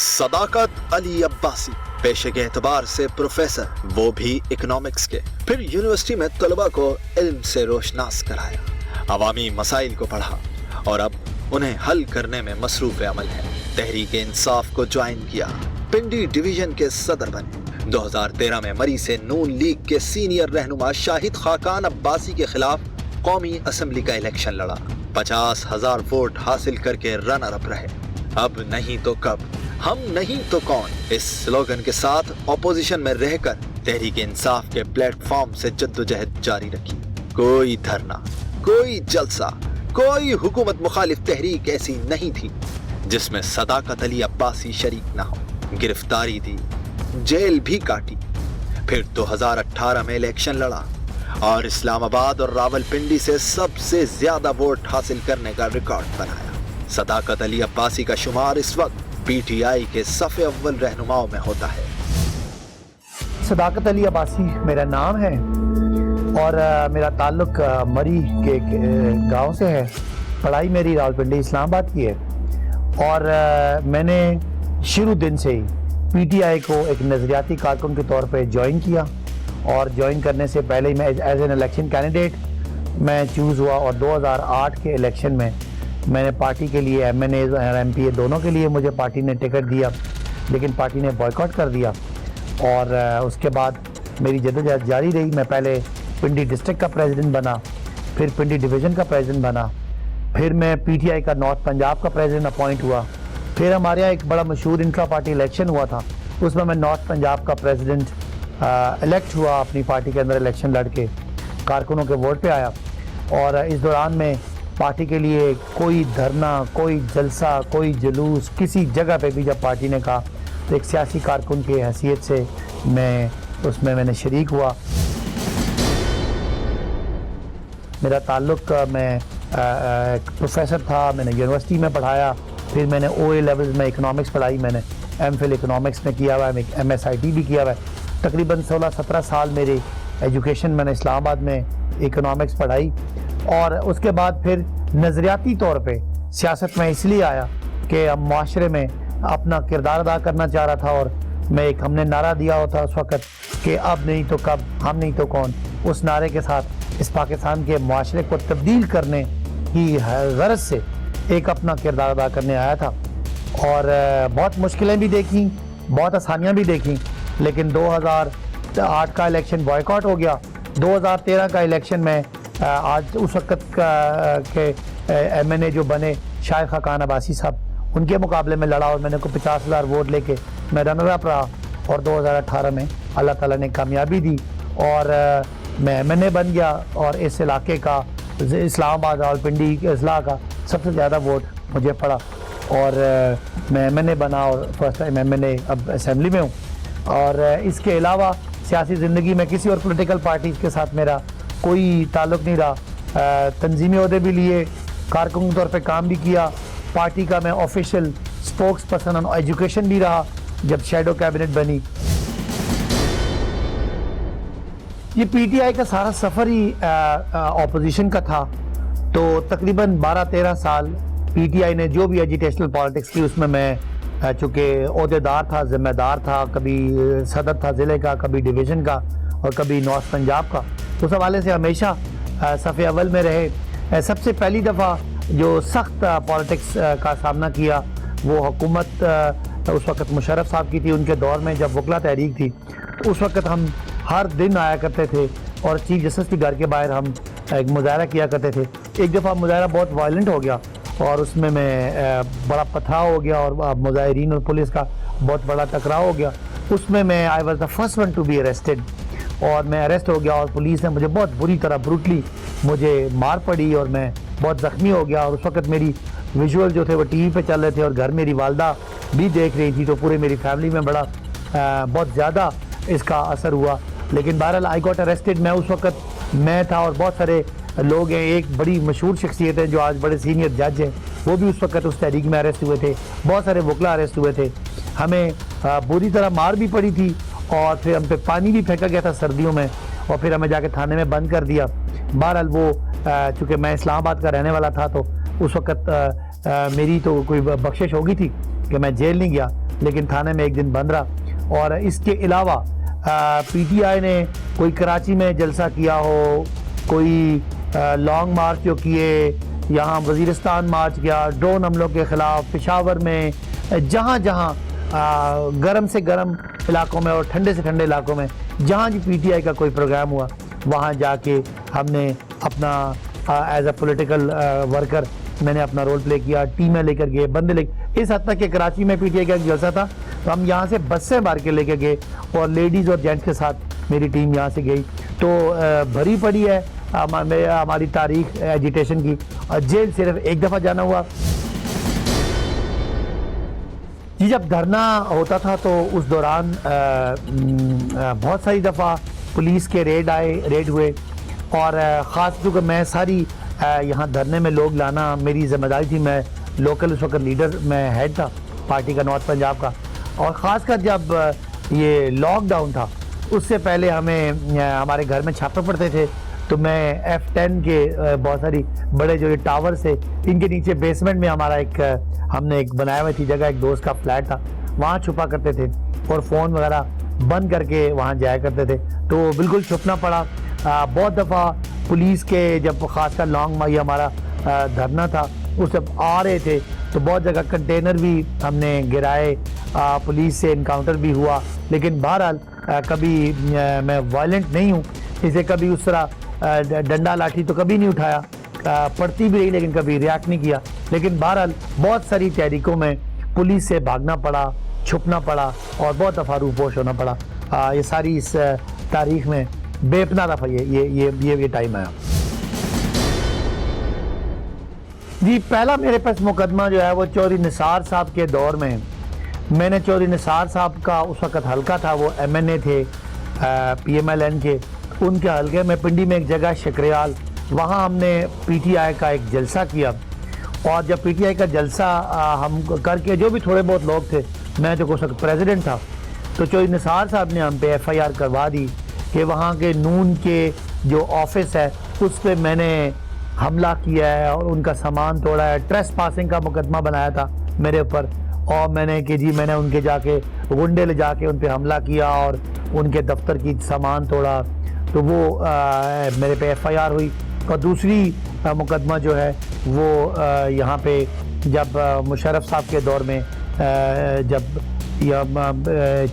صداقت علی عباسی پیشے کے اعتبار سے پروفیسر، وہ بھی اکنامکس کے، پھر یونیورسٹی میں طلباء کو علم سے روشناس کرایا، عوامی مسائل کو پڑھا اور اب انہیں حل کرنے میں مصروف عمل ہے۔ تحریک انصاف کو جوائن کیا، پنڈی ڈویژن کے صدر بنے۔ 2013 میں مری سے نون لیگ کے سینئر رہنما شاہد خاقان عباسی کے خلاف قومی اسمبلی کا الیکشن لڑا، 50,000 ووٹ حاصل کر کے رنر اپ رہے۔ اب نہیں تو کب، ہم نہیں تو کون، اس سلوگن کے ساتھ اپوزیشن میں رہ کر تحریک انصاف کے پلیٹ فارم سے جدوجہد جاری رکھی۔ کوئی دھرنا، کوئی جلسہ، کوئی حکومت مخالف تحریک ایسی نہیں تھی جس میں صداقت علی عباسی شریک نہ ہو۔ گرفتاری دی، جیل بھی کاٹی، پھر 2018 میں الیکشن لڑا اور اسلام آباد اور راولپنڈی سے سب سے زیادہ ووٹ حاصل کرنے کا ریکارڈ بنایا۔ صداقت علی عباسی کا شمار اس وقت پی ٹی آئی کے صف اول رہنماؤں میں ہوتا ہے۔ صداقت علی عباسی میرا نام ہے اور میرا تعلق مری کے گاؤں سے ہے۔ پڑھائی میری راولپنڈی اسلام آباد کی ہے اور میں نے شروع دن سے ہی پی ٹی آئی کو ایک نظریاتی کارکن کے طور پہ جوائن کیا، اور جوائن کرنے سے پہلے ہی میں ایز این الیکشن کینڈیڈیٹ میں چوز ہوا، اور 2008 کے الیکشن میں میں نے پارٹی کے لیے ایم این اے اور ایم پی اے دونوں کے لیے مجھے پارٹی نے ٹکٹ دیا، لیکن پارٹی نے بائیکاٹ کر دیا، اور اس کے بعد میری جدوجہد جاری رہی۔ میں پہلے پنڈی ڈسٹرکٹ کا پریزیڈنٹ بنا، پھر پنڈی ڈویژن کا پریزیڈنٹ بنا، پھر میں پی ٹی آئی کا نارتھ پنجاب کا پریزیڈنٹ اپوائنٹ ہوا، پھر ہمارے یہاں ایک بڑا مشہور انٹرا پارٹی الیکشن ہوا تھا، اس میں نارتھ پنجاب کا پریزیڈنٹ الیکٹ ہوا، اپنی پارٹی کے اندر الیکشن لڑ کے کارکنوں کے ووٹ پہ آیا۔ اور اس دوران میں پارٹی کے لیے کوئی دھرنا، کوئی جلسہ، کوئی جلوس کسی جگہ پہ بھی جب پارٹی نے کہا تو ایک سیاسی کارکن کی حیثیت سے میں اس میں نے شریک ہوا۔ میرا تعلق، میں پروفیسر تھا، میں نے یونیورسٹی میں پڑھایا، پھر میں نے او اے لیولز میں اکنامکس پڑھائی، میں نے ایم فل اکنامکس میں کیا ہوا ہے، ایم ایس آئی ٹی بھی کیا ہوا ہے۔ تقریباً 16-17 سال میری ایجوکیشن میں نے اسلام آباد میں اکنامکس پڑھائی، اور اس کے بعد پھر نظریاتی طور پہ سیاست میں اس لیے آیا کہ اب معاشرے میں اپنا کردار ادا کرنا چاہ رہا تھا، اور ہم نے نعرہ دیا ہوتا اس وقت کہ اب نہیں تو کب، ہم نہیں تو کون۔ اس نعرے کے ساتھ اس پاکستان کے معاشرے کو تبدیل کرنے کی غرض سے ایک اپنا کردار ادا کرنے آیا تھا، اور بہت مشکلیں بھی دیکھیں، بہت آسانیاں بھی دیکھیں، لیکن 2008 کا الیکشن بائیکاٹ ہو گیا۔ 2013 کا الیکشن میں آج اس وقت کے ایم این اے جو بنے شاہد خاقان عباسی صاحب، ان کے مقابلے میں لڑا، اور میں نے کو 50,000 ووٹ لے کے میں رنر اپ رہا، اور 2018 میں اللہ تعالیٰ نے کامیابی دی اور میں ایم این اے بن گیا، اور اس علاقے کا اسلام آباد راولپنڈی کے اضلاع کا سب سے زیادہ ووٹ مجھے پڑا، اور میں ایم این اے بنا، اور فرسٹ ٹائم ایم این اے اب اسمبلی میں ہوں۔ اور اس کے علاوہ سیاسی زندگی میں کسی اور پولیٹیکل پارٹیز کے ساتھ میرا کوئی تعلق نہیں رہا۔ تنظیمی عہدے بھی لیے، کارکن کے طور پہ کام بھی کیا، پارٹی کا میں official spokes person on education بھی رہا جب شیڈو کیبنٹ بنی۔ یہ پی ٹی آئی کا سارا سفر ہی اپوزیشن کا تھا، تو تقریباً 12-13 سال پی ٹی آئی نے جو بھی ایجیٹیشنل پالیٹکس کی، اس میں چونکہ عہدیدار تھا، ذمہ دار تھا، کبھی صدر تھا ضلع کا، کبھی ڈویژن کا، اور کبھی نارتھ پنجاب کا، اس حوالے سے ہمیشہ صف اول میں رہے۔ سب سے پہلی دفعہ جو سخت پالیٹکس کا سامنا کیا وہ حکومت اس وقت مشرف صاحب کی تھی، ان کے دور میں جب وکلا تحریک تھی، تو اس وقت ہم ہر دن آیا کرتے تھے، اور چیف جسٹس کے گھر کے باہر ہم ایک مظاہرہ کیا کرتے تھے۔ ایک دفعہ مظاہرہ بہت وائلنٹ ہو گیا، اور اس میں بڑا پتھراؤ ہو گیا، اور مظاہرین اور پولیس کا بہت بڑا ٹکراؤ ہو گیا۔ اس میں I was the first one to be arrested, اور میں اریسٹ ہو گیا، اور پولیس نے مجھے بہت بری طرح بروٹلی مجھے مار پڑی، اور میں بہت زخمی ہو گیا۔ اور اس وقت میری ویژول جو تھے وہ ٹی وی پہ چل رہے تھے، اور گھر میری والدہ بھی دیکھ رہی تھی، تو پورے میری فیملی میں بہت زیادہ اس کا اثر ہوا۔ لیکن بہرحال آئی گاٹ اریسٹڈ۔ میں اس وقت میں تھا، اور بہت سارے لوگ ہیں، ایک بڑی مشہور شخصیت ہے جو آج بڑے سینئر جج ہیں، وہ بھی اس وقت اس تحریک میں اریسٹ ہوئے تھے، بہت سارے وکلا اریسٹ ہوئے تھے۔ ہمیں بری طرح مار بھی پڑی تھی، اور پھر ہم پہ پانی بھی پھینکا گیا تھا سردیوں میں، اور پھر ہمیں جا کے تھانے میں بند کر دیا۔ بہرحال وہ چونکہ میں اسلام آباد کا رہنے والا تھا، تو اس وقت میری تو کوئی بخشش ہوگی تھی کہ میں جیل نہیں گیا، لیکن تھانے میں ایک دن بند رہا. اور اس کے علاوہ پی ٹی آئی نے کوئی کراچی میں جلسہ کیا ہو, کوئی لانگ مارچ جو کیے, یہاں وزیرستان مارچ کیا, ڈرون حملوں کے خلاف, پشاور میں, جہاں جہاں گرم سے گرم علاقوں میں اور ٹھنڈے سے ٹھنڈے علاقوں میں جہاں بھی پی ٹی آئی کا کوئی پروگرام ہوا, وہاں جا کے ہم نے اپنا ایز اے پولیٹیکل ورکر میں نے اپنا رول پلے کیا. ٹیمیں لے کر گئے, بندے لے, اس حد تک کہ کراچی میں پی ٹی آئی کا ایک جلسہ تھا تو ہم یہاں سے بسیں بھر کے لے کے گئے اور لیڈیز اور جینٹس کے ساتھ میری ٹیم یہاں سے گئی. تو بھری پڑی ہے ہماری تاریخ ایجیٹیشن کی. اور جیل صرف ایک دفعہ جانا ہوا. جی جب دھرنا ہوتا تھا تو اس دوران بہت ساری دفعہ پولیس کے ریڈ ہوئے, اور خاص طور پر میں ساری یہاں دھرنے میں لوگ لانا میری ذمہ داری تھی. میں لوکل اس وقت لیڈر, میں ہیڈ تھا پارٹی کا نارتھ پنجاب کا. اور خاص کر جب یہ لاک ڈاؤن تھا اس سے پہلے ہمیں ہمارے گھر میں چھاپے پڑتے تھے, تو میں F10 کے بہت ساری بڑے جو ٹاور سے ان کے نیچے بیسمنٹ میں ہمارا ہم نے ایک بنایا ہوئی تھی جگہ, ایک دوست کا فلیٹ تھا, وہاں چھپا کرتے تھے اور فون وغیرہ بند کر کے وہاں جایا کرتے تھے. تو بالکل چھپنا پڑا. بہت دفعہ پولیس کے جب خاص کر لانگ یہ ہمارا دھرنا تھا اس جب آ رہے تھے تو بہت جگہ کنٹینر بھی ہم نے گرائے, پولیس سے انکاؤنٹر بھی ہوا. لیکن بہرحال کبھی میں وائلنٹ نہیں ہوں, اسے کبھی اس طرح ڈنڈا لاٹھی تو کبھی نہیں اٹھایا, پڑتی بھی رہی لیکن کبھی ریاکٹ نہیں کیا. لیکن بہرحال بہت ساری تحریکوں میں پولیس سے بھاگنا پڑا, چھپنا پڑا اور بہت دفعہ روپوش ہونا پڑا. یہ ساری اس تاریخ میں بے پناہ دفعہ یہ ٹائم آیا. جی پہلا میرے پاس مقدمہ جو ہے وہ چودھری نثار صاحب کے دور میں نے چودھری نثار صاحب کا اس وقت حلقہ تھا, وہ MNA تھے PMLN کے, ان کے حلقے میں پنڈی میں ایک جگہ شکریال, وہاں ہم نے پی ٹی آئی کا ایک جلسہ کیا. اور جب پی ٹی آئی کا جلسہ ہم کر کے جو بھی تھوڑے بہت لوگ تھے, میں جو اس وقت پریزیڈنٹ تھا, تو چودھری نثار صاحب نے ہم پہ FIR کروا دی کہ وہاں کے نون کے جو آفس ہے اس پہ میں نے حملہ کیا ہے اور ان کا سامان توڑا ہے. ٹریس پاسنگ کا مقدمہ بنایا تھا میرے اوپر, اور میں نے ان کے جا کے غنڈے لے جا کے ان پہ حملہ کیا اور ان کے دفتر کی سامان توڑا. تو وہ میرے پہ FIR ہوئی. اور دوسری مقدمہ جو ہے وہ یہاں پہ جب مشرف صاحب کے دور میں جب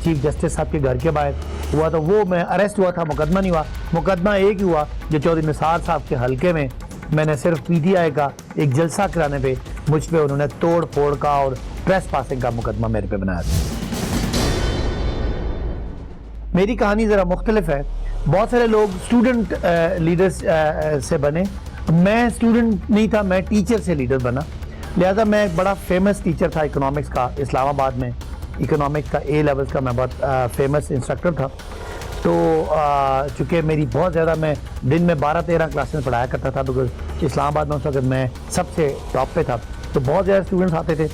چیف جسٹس صاحب کے گھر کے باہر ہوا تو وہ میں اریسٹ ہوا تھا, مقدمہ نہیں ہوا. مقدمہ ایک ہی ہوا جو چودھری نثار صاحب کے حلقے میں نے صرف پی ٹی آئی کا ایک جلسہ کرانے پہ مجھ پہ انہوں نے توڑ پھوڑ کا اور ٹریس پاسنگ کا مقدمہ میرے پہ بنایا تھا. میری کہانی ذرا مختلف ہے. بہت سارے لوگ اسٹوڈنٹ لیڈرز سے بنے, میں اسٹوڈنٹ نہیں تھا, میں ٹیچر سے لیڈر بنا. لہذا میں ایک بڑا فیمس ٹیچر تھا اکنامکس کا, اسلام آباد میں اکنامکس کا A لیولز کا میں بہت فیمس انسٹرکٹر تھا. تو چونکہ میری بہت زیادہ میں دن میں 12-13 کلاسز پڑھایا کرتا تھا, بیکاز اسلام آباد میں اس وقت میں سب سے ٹاپ پہ تھا, تو بہت زیادہ اسٹوڈنٹس آتے تھے,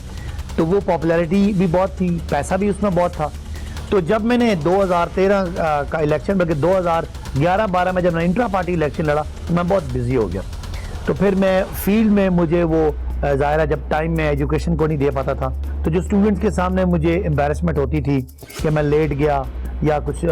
تو وہ پاپولیرٹی بھی بہت تھی, پیسہ بھی اس میں بہت تھا. تو جب میں نے 2013 کا الیکشن, بلکہ 2011-12 میں جب میں انٹرا پارٹی الیکشن لڑا تو میں بہت بزی ہو گیا. تو پھر میں فیلڈ میں مجھے وہ ظاہرہ جب ٹائم میں ایجوکیشن کو نہیں دے پاتا تھا, تو جو اسٹوڈنٹس کے سامنے مجھے امبیرسمنٹ ہوتی تھی کہ میں لیٹ گیا یا کچھ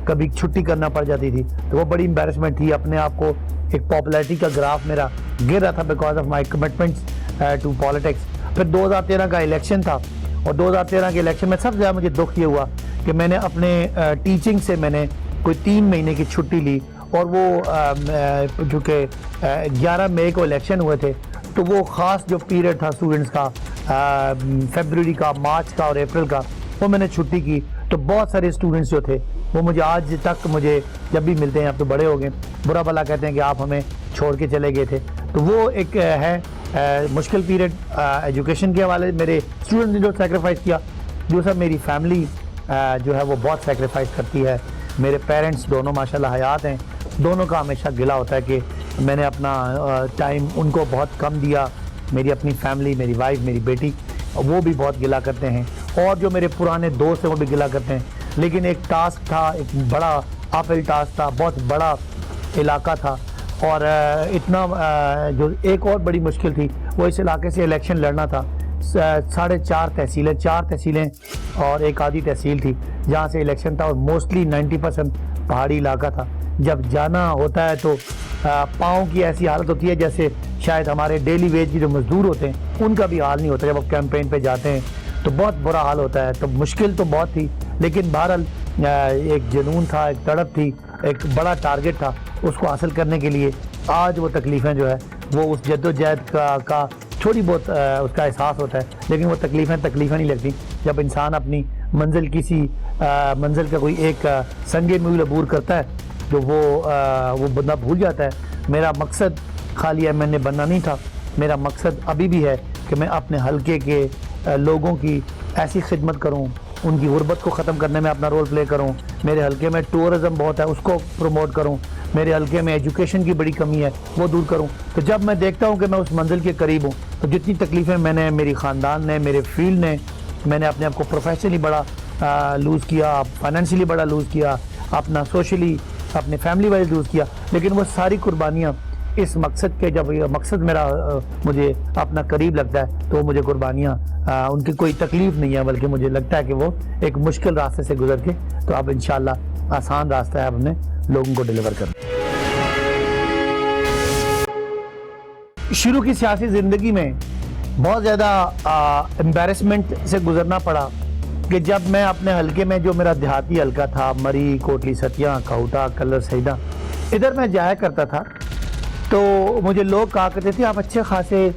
کبھی چھٹی کرنا پڑ جاتی تھی, تو وہ بڑی امبیرسمنٹ تھی. اپنے آپ کو ایک پاپولیرٹی کا گراف میرا گر رہا تھا because of my commitments to politics. پھر 2013 کا الیکشن تھا, اور 2013 کے الیکشن میں سب سے زیادہ مجھے دکھ یہ ہوا کہ میں نے اپنے ٹیچنگ سے میں نے کوئی 3 مہینے کی چھٹی لی, اور وہ چونکہ 11 مئی کو الیکشن ہوئے تھے, تو وہ خاص جو پیریڈ تھا اسٹوڈنٹس کا, فیبروری کا, مارچ کا اور اپریل کا, وہ میں نے چھٹی کی. تو بہت سارے اسٹوڈنٹس جو تھے وہ مجھے آج تک مجھے جب بھی ملتے ہیں, اب تو بڑے ہو گئے, برا بھلا کہتے ہیں کہ آپ ہمیں چھوڑ کے چلے گئے تھے. تو وہ ایک ہے مشکل پیریڈ ایجوکیشن کے حوالے. میرے اسٹوڈنٹ نے جو سیکریفائز کیا, دوسرا میری فیملی جو ہے وہ بہت سیکریفائز کرتی ہے. میرے پیرنٹس دونوں ماشاءاللہ حیات ہیں, دونوں کا ہمیشہ گلہ ہوتا ہے کہ میں نے اپنا ٹائم ان کو بہت کم دیا. میری اپنی فیملی, میری وائف, میری بیٹی, وہ بھی بہت گلہ کرتے ہیں, اور جو میرے پرانے دوست ہیں وہ بھی گلہ کرتے ہیں. لیکن ایک ٹاسک تھا, ایک بڑا اپل ٹاسک تھا, بہت بڑا علاقہ تھا, اور اتنا جو ایک اور بڑی مشکل تھی وہ اس علاقے سے الیکشن لڑنا تھا 4.5 تحصیلیں، 4 تحصیلیں اور ایک آدھی تحصیل تھی جہاں سے الیکشن تھا، اور موسٹلی 90% پہاڑی علاقہ تھا. جب جانا ہوتا ہے تو پاؤں کی ایسی حالت ہوتی ہے جیسے شاید ہمارے ڈیلی ویج کی جو مزدور ہوتے ہیں ان کا بھی حال نہیں ہوتا. جب آپ کیمپین پہ جاتے ہیں تو بہت برا حال ہوتا ہے. تو مشکل تو بہت تھی، لیکن بہرحال ایک جنون تھا، ایک تڑپ تھی، ایک بڑا ٹارگٹ تھا. اس کو حاصل کرنے کے لیے آج وہ تکلیفیں جو ہے وہ اس جد و جہد کا تھوڑی بہت اس کا احساس ہوتا ہے، لیکن وہ تکلیفیں نہیں لگتی جب انسان اپنی منزل منزل کا کوئی ایک سنگ میل عبور کرتا ہے تو وہ بندہ بھول جاتا ہے. میرا مقصد خالی MNA بننا نہیں تھا، میرا مقصد ابھی بھی ہے کہ میں اپنے حلقے کے لوگوں کی ایسی خدمت کروں، ان کی غربت کو ختم کرنے میں اپنا رول پلے کروں. میرے حلقے میں ٹورزم بہت ہے، اس کو پروموٹ کروں. میرے حلقے میں ایجوکیشن کی بڑی کمی ہے، وہ دور کروں. تو جب میں دیکھتا ہوں کہ میں اس منزل کے قریب ہوں تو جتنی تکلیفیں میں نے، میری خاندان نے، میرے فیلڈ نے، میں نے اپنے آپ کو پروفیشنلی بڑا لوز کیا، فائنینشلی بڑا لوز کیا، اپنا سوشلی اپنے فیملی وائز لوز کیا، لیکن وہ ساری قربانیاں اس مقصد کے، جب یہ مقصد میرا مجھے اپنا قریب لگتا ہے تو مجھے قربانیاں ان کی کوئی تکلیف نہیں ہے، بلکہ مجھے لگتا ہے کہ وہ ایک مشکل راستے سے گزر کے تو اب انشاءاللہ آسان راستہ ہے اب ہم نے لوگوں کو ڈیلیور کرنا. شروع کی سیاسی زندگی میں بہت زیادہ امبیرسمنٹ سے گزرنا پڑا کہ جب میں اپنے حلقے میں، جو میرا دیہاتی حلقہ تھا، مری، کوٹلی ستیاں، کھوٹا، کلر سیدہ، ادھر میں جایا کرتا تھا تو مجھے لوگ کہا کرتے تھے آپ اچھے خاصے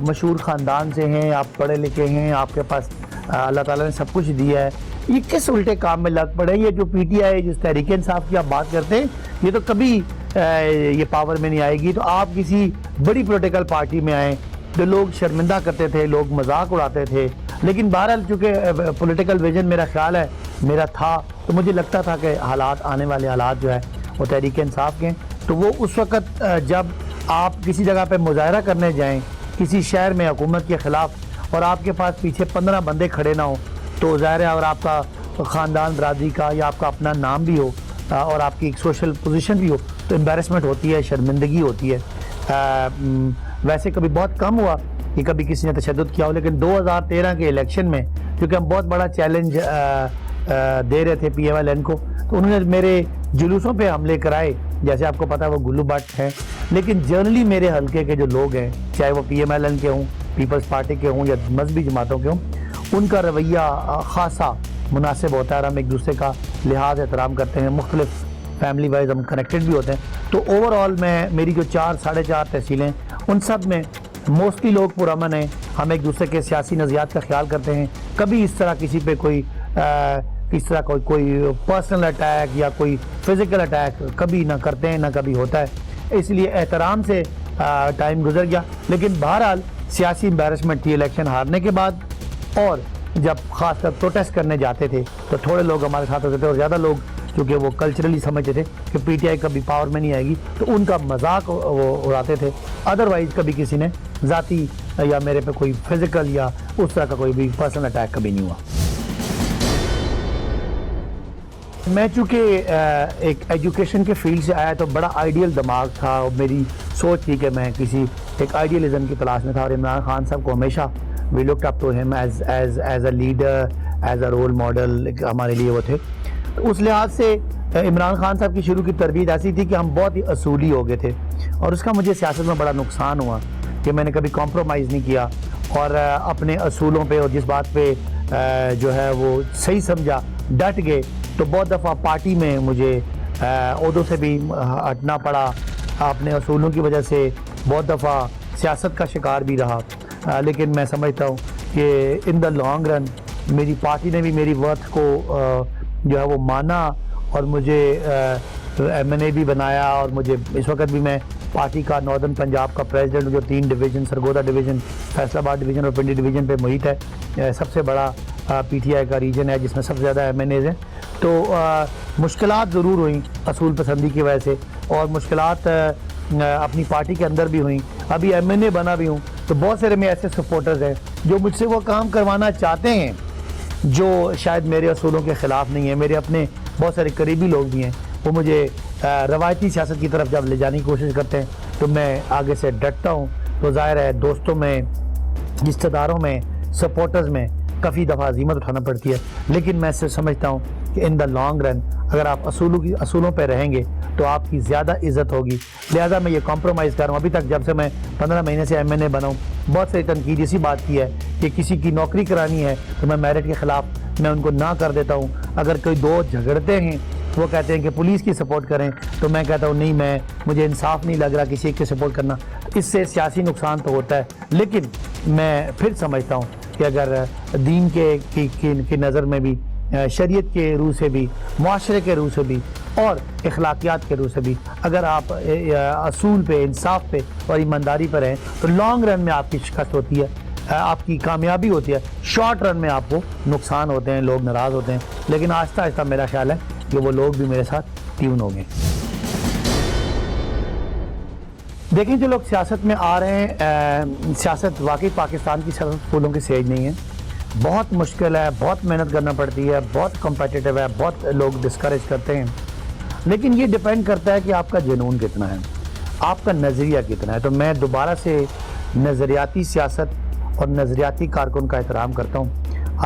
مشہور خاندان سے ہیں، آپ پڑھے لکھے ہیں، آپ کے پاس اللہ تعالیٰ نے سب کچھ دیا ہے، یہ کس الٹے کام میں لگ پڑے؟ یہ جو PTI جس تحریک انصاف کی آپ بات کرتے ہیں یہ تو کبھی یہ پاور میں نہیں آئے گی، تو آپ کسی بڑی پولیٹیکل پارٹی میں آئیں. جو لوگ شرمندہ کرتے تھے، لوگ مذاق اڑاتے تھے، لیکن بہرحال چونکہ پولیٹیکل ویژن میرا خیال ہے میرا تھا تو مجھے لگتا تھا کہ حالات، آنے والے حالات جو ہے وہ تحریک انصاف کے ہیں. تو وہ اس وقت جب آپ کسی جگہ پہ مظاہرہ کرنے جائیں کسی شہر میں حکومت کے خلاف اور آپ کے پاس پیچھے 15 بندے کھڑے نہ ہوں تو ظاہر ہے، اور آپ کا خاندان برادری کا یا آپ کا اپنا نام بھی ہو اور آپ کی ایک سوشل پوزیشن بھی ہو تو امبیرسمنٹ ہوتی ہے، شرمندگی ہوتی ہے. ویسے کبھی بہت کم ہوا کہ کبھی کسی نے تشدد کیا ہو، لیکن 2013 کے الیکشن میں کیونکہ ہم بہت بڑا چیلنج دے رہے تھے PMLN کو، تو انہوں نے میرے جلوسوں پہ حملے کرائے. جیسے آپ کو پتا ہے وہ گلو بٹ ہیں، لیکن جنرلی میرے حلقے کے جو لوگ ہیں، چاہے وہ PMLN کے ہوں، پیپلز پارٹی کے ہوں یا مذہبی جماعتوں کے ہوں، ان کا رویہ خاصا مناسب ہوتا ہے اور ہم ایک دوسرے کا لحاظ احترام کرتے ہیں. مختلف فیملی وائز ہم کنیکٹڈ بھی ہوتے ہیں. تو اوور آل میری جو 4-4.5 تحصیلیں ان سب میں موسٹلی لوگ پرامن ہیں. ہم ایک دوسرے کے سیاسی نظریات کا خیال کرتے ہیں. کبھی اس طرح کسی پہ کوئی پرسنل اٹیک یا کوئی فزیکل اٹیک کبھی نہ کرتے ہیں، نہ کبھی ہوتا ہے. اس لیے احترام سے ٹائم گزر گیا. لیکن بہرحال سیاسی امبیرسمنٹ تھی الیکشن ہارنے کے بعد، اور جب خاص کر پروٹیسٹ کرنے جاتے تھے تو تھوڑے لوگ ہمارے ساتھ ہوتے تھے اور زیادہ لوگ کیونکہ وہ کلچرلی سمجھتے تھے کہ PTI کبھی پاور میں نہیں آئے گی تو ان کا مذاق وہ اڑاتے تھے. ادروائز کبھی کسی نے ذاتی یا میرے پہ کوئی فزیکل یا اس طرح کا کوئی بھی پرسنل اٹیک کبھی نہیں ہوا. میں چونکہ ایک ایجوکیشن کے فیلڈ سے آیا تو بڑا آئیڈیل دماغ تھا اور میری سوچ تھی کہ میں کسی ایک آئیڈیلزم کی تلاش میں تھا. اور عمران خان صاحب کو ہمیشہ وی لکڈ اپ ٹو ہم as a leader, as a role model ہمارے لیے وہ تھے. اس لحاظ سے عمران خان صاحب کی شروع کی تربیت ایسی تھی کہ ہم بہت ہی اصولی ہو گئے تھے اور اس کا مجھے سیاست میں بڑا نقصان ہوا کہ میں نے کبھی کمپرومائز نہیں کیا اور اپنے اصولوں پہ اور جس بات پہ جو ہے وہ صحیح سمجھا ڈٹ گئے. تو بہت دفعہ پارٹی میں مجھے عہدوں سے بھی ہٹنا پڑا اپنے اصولوں کی وجہ سے، بہت دفعہ سیاست کا شکار بھی رہا. لیکن میں سمجھتا ہوں کہ ان دا لانگ رن میری پارٹی نے بھی میری ورتھ کو جو ہے وہ مانا اور مجھے MNA بھی بنایا. اور مجھے اس وقت بھی میں پارٹی کا ناردرن پنجاب کا پریزیڈنٹ، جو 3 ڈویژن، سرگودا ڈویژن، فیصل آباد ڈویژن اور پنڈی ڈویژن پہ محیط ہے. سب سے بڑا PTI کا ریجن ہے جس میں سب سے زیادہ MNAs ہیں. تو مشکلات ضرور ہوئیں اصول پسندی کی وجہ سے، اور مشکلات اپنی پارٹی کے اندر بھی ہوئیں. ابھی MNA بنا بھی ہوں تو بہت سارے میں ایسے سپورٹرز ہیں جو مجھ سے وہ کام کروانا چاہتے ہیں جو شاید میرے اصولوں کے خلاف نہیں ہیں. میرے اپنے بہت سارے قریبی لوگ بھی ہیں، وہ مجھے روایتی سیاست کی طرف جب لے جانے کی کوشش کرتے ہیں تو میں آگے سے ڈٹتا ہوں. تو ظاہر ہے دوستوں میں رشتہ داروں میں، سپورٹرز میں کافی دفعہ عزیمت اٹھانا پڑتی ہے، لیکن میں سمجھتا ہوں کہ ان دا لانگ رن اگر آپ اصولوں پہ رہیں گے تو آپ کی زیادہ عزت ہوگی. لہٰذا میں یہ کمپرومائز کر رہا ہوں. ابھی تک جب سے میں 15 مہینے سے MNA بنا ہوں، بہت ساری تنقید اسی بات کی ہے کہ کسی کی نوکری کرانی ہے تو میں میرٹ کے خلاف میں ان کو نہ کر دیتا ہوں. اگر کوئی دو جھگڑتے ہیں، وہ کہتے ہیں کہ پولیس کی سپورٹ کریں، تو میں کہتا ہوں نہیں، مجھے انصاف نہیں لگ رہا کسی ایک کی سپورٹ کرنا. اس سے سیاسی نقصان تو ہوتا ہے، لیکن میں پھر سمجھتا ہوں کہ اگر دین کی نظر میں بھی، شریعت کے روح سے بھی، معاشرے کے روح سے بھی اور اخلاقیات کے روح سے بھی اگر آپ اصول پہ، انصاف پہ اور ایمانداری پر ہیں تو لانگ رن میں آپ کی شکست ہوتی ہے، آپ کی کامیابی ہوتی ہے. شارٹ رن میں آپ کو نقصان ہوتے ہیں، لوگ ناراض ہوتے ہیں، لیکن آہستہ آہستہ میرا خیال ہے کہ وہ لوگ بھی میرے ساتھ ٹیون ہو گئے. دیکھیں جو لوگ سیاست میں آ رہے ہیں، سیاست واقعی پاکستان کی سیاست پھولوں کی سیج نہیں ہے. بہت مشکل ہے، بہت محنت کرنا پڑتی ہے، بہت کمپیٹیٹیو ہے، بہت لوگ ڈسکریج کرتے ہیں. لیکن یہ ڈیپینڈ کرتا ہے کہ آپ کا جنون کتنا ہے، آپ کا نظریہ کتنا ہے. تو میں دوبارہ سے نظریاتی سیاست اور نظریاتی کارکن کا احترام کرتا ہوں.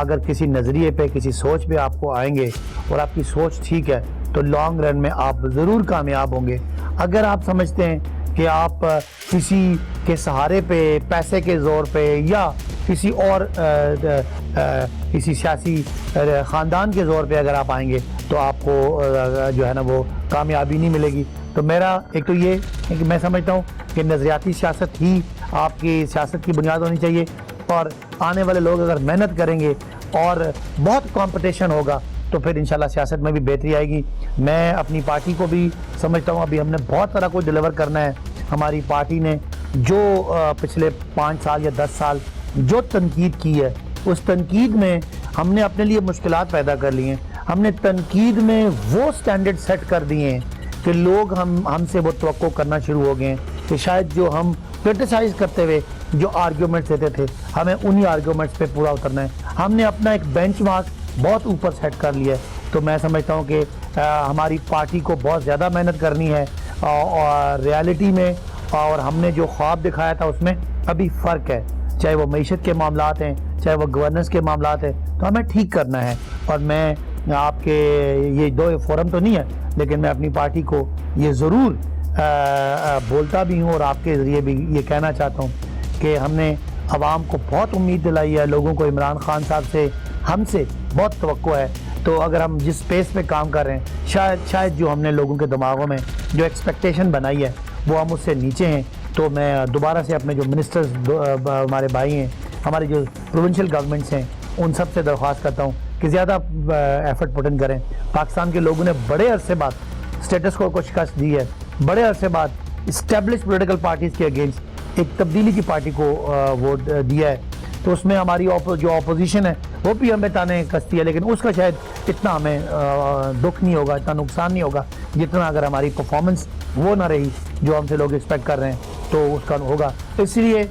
اگر کسی نظریے پہ، کسی سوچ پہ آپ کو آئیں گے اور آپ کی سوچ ٹھیک ہے تو لانگ رن میں آپ ضرور کامیاب ہوں گے. اگر آپ سمجھتے ہیں کہ آپ کسی کے سہارے پہ، پیسے کے زور پہ یا کسی اور کسی سیاسی خاندان کے زور پہ اگر آپ آئیں گے تو آپ کو جو ہے نا وہ کامیابی نہیں ملے گی. تو میرا ایک تو یہ ہے کہ میں سمجھتا ہوں کہ نظریاتی سیاست ہی آپ کی سیاست کی بنیاد ہونی چاہیے، اور آنے والے لوگ اگر محنت کریں گے اور بہت کمپٹیشن ہوگا تو پھر انشاءاللہ سیاست میں بھی بہتری آئے گی. میں اپنی پارٹی کو بھی سمجھتا ہوں ابھی ہم نے بہت سارا کچھ ڈیلیور کرنا ہے. ہماری پارٹی نے جو پچھلے 5 سال یا 10 سال جو تنقید کی ہے، اس تنقید میں ہم نے اپنے لیے مشکلات پیدا کر لی ہیں. ہم نے تنقید میں وہ سٹینڈرڈ سیٹ کر دیے ہیں کہ لوگ ہم سے وہ توقع کرنا شروع ہو گئے ہیں کہ شاید جو ہم کرٹیسائز کرتے ہوئے جو آرگیومنٹس دیتے تھے، ہمیں انہی آرگیومنٹس پہ پورا اترنا ہے. ہم نے اپنا ایک بینچ مارک بہت اوپر سیٹ کر لیا ہے. تو میں سمجھتا ہوں کہ ہماری پارٹی کو بہت زیادہ محنت کرنی ہے، اور ریالٹی میں اور ہم نے جو خواب دکھایا تھا اس میں ابھی فرق ہے. چاہے وہ معیشت کے معاملات ہیں، چاہے وہ گورننس کے معاملات ہیں، تو ہمیں ٹھیک کرنا ہے. اور میں آپ کے یہ دو فورم تو نہیں ہے، لیکن میں اپنی پارٹی کو یہ ضرور بولتا بھی ہوں اور آپ کے ذریعے بھی یہ کہنا چاہتا ہوں کہ ہم نے عوام کو بہت امید دلائی ہے. لوگوں کو عمران خان صاحب سے، ہم سے بہت توقع ہے. تو اگر ہم جس پیس پہ کام کر رہے ہیں، شاید جو ہم نے لوگوں کے دماغوں میں جو ایکسپیکٹیشن بنائی ہے وہ ہم اس سے نیچے ہیں. تو میں دوبارہ سے اپنے جو منسٹرز ہمارے بھائی ہیں، ہمارے جو پروونشل گورنمنٹس ہیں، ان سب سے درخواست کرتا ہوں کہ زیادہ ایفرٹ پٹ ان کریں. پاکستان کے لوگوں نے بڑے عرصے بعد اسٹیٹس کو شکست دی ہے، بڑے عرصے بعد اسٹیبلش پولیٹیکل پارٹیز کے اگینسٹ ایک تبدیلی کی پارٹی کو ووٹ دیا ہے. تو اس میں ہماری جو اپوزیشن ہے وہ بھی ہمیں تانے کستی ہے، لیکن اس کا شاید اتنا ہمیں دکھ نہیں ہوگا، اتنا نقصان نہیں ہوگا جتنا اگر ہماری پرفارمنس وہ نہ رہی جو ہم سے لوگ ایکسپیکٹ کر رہے ہیں تو اس کا ہوگا. اس لیے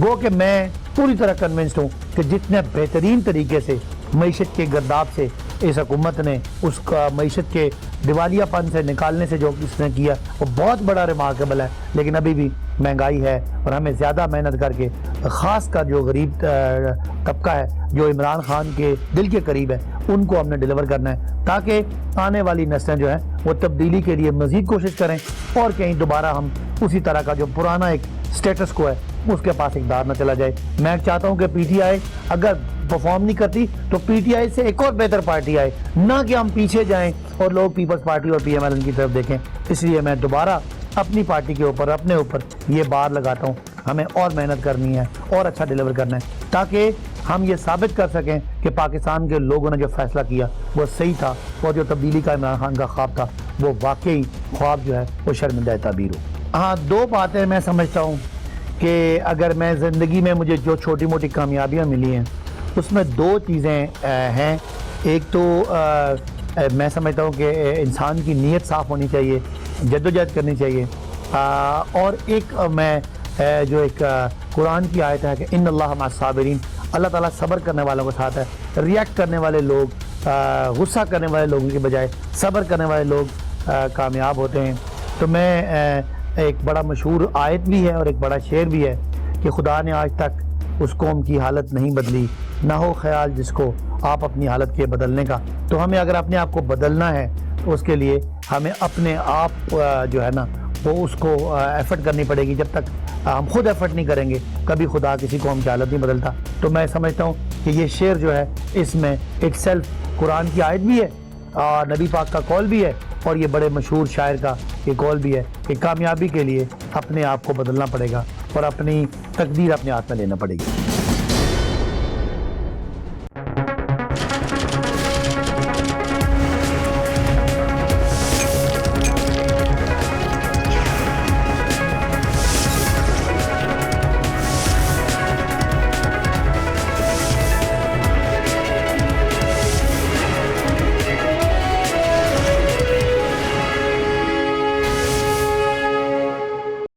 گو کہ میں پوری طرح کنونسڈ ہوں کہ جتنے بہترین طریقے سے معیشت کے گرداب سے اس حکومت نے اس کا معیشت کے دیوالیہ پن سے نکالنے سے جو اس نے کیا وہ بہت بڑا ریمارکیبل ہے. لیکن ابھی بھی مہنگائی ہے اور ہمیں زیادہ محنت کر کے، خاص کر جو غریب طبقہ ہے جو عمران خان کے دل کے قریب ہے، ان کو ہم نے ڈیلیور کرنا ہے تاکہ آنے والی نسلیں جو ہیں وہ تبدیلی کے لیے مزید کوشش کریں اور کہیں دوبارہ ہم اسی طرح کا جو پرانا ایک سٹیٹس کو ہے اس کے پاس اقدار نہ چلا جائے. میں چاہتا ہوں کہ پی ٹی آئی اگر پرفارم نہیں کرتی تو پی ٹی آئی سے ایک اور بہتر پارٹی آئے، نہ کہ ہم پیچھے جائیں اور لوگ پیپلز پارٹی اور پی ایم ایل این کی طرف دیکھیں. اس لیے میں دوبارہ اپنی پارٹی کے اوپر، اپنے اوپر یہ بار لگاتا ہوں، ہمیں اور محنت کرنی ہے اور اچھا ڈیلیور کرنا ہے تاکہ ہم یہ ثابت کر سکیں کہ پاکستان کے لوگوں نے جو فیصلہ کیا وہ صحیح تھا، اور جو تبدیلی کا عمران خان کا خواب تھا وہ واقعی خواب جو ہے وہ شرمندہ تعبیر ہو. ہاں، دو باتیں میں سمجھتا ہوں کہ اگر میں زندگی میں مجھے جو چھوٹی موٹی کامیابیاں ملی ہیں اس میں دو چیزیں ہیں. ایک تو میں سمجھتا ہوں کہ انسان کی نیت صاف ہونی چاہیے، جدوجہد کرنی چاہیے، اور ایک میں جو ایک قرآن کی آیت ہے کہ ان اللہ مع الصابرین، اللہ تعالیٰ صبر کرنے والوں کے ساتھ ہے. ریئیکٹ کرنے والے لوگ، غصہ کرنے والے لوگوں کے بجائے صبر کرنے والے لوگ کامیاب ہوتے ہیں. تو میں ایک بڑا مشہور آیت بھی ہے اور ایک بڑا شعر بھی ہے کہ خدا نے آج تک اس قوم کی حالت نہیں بدلی، نہ ہو خیال جس کو آپ اپنی حالت کے بدلنے کا۔ تو ہمیں اگر اپنے آپ کو بدلنا ہے تو اس کے لیے ہمیں اپنے آپ جو ہے نا وہ اس کو ایفرٹ کرنی پڑے گی۔ جب تک ہم خود ایفرٹ نہیں کریں گے کبھی خدا کسی قوم کی حالت نہیں بدلتا۔ تو میں سمجھتا ہوں کہ یہ شعر جو ہے اس میں ایک سیلف قرآن کی آیت بھی ہے اور نبی پاک کا قول بھی ہے، اور یہ بڑے مشہور شاعر کا یہ قول بھی ہے کہ کامیابی کے لیے اپنے آپ کو بدلنا پڑے گا اور اپنی تقدیر اپنے ہاتھ میں لینا پڑے گی۔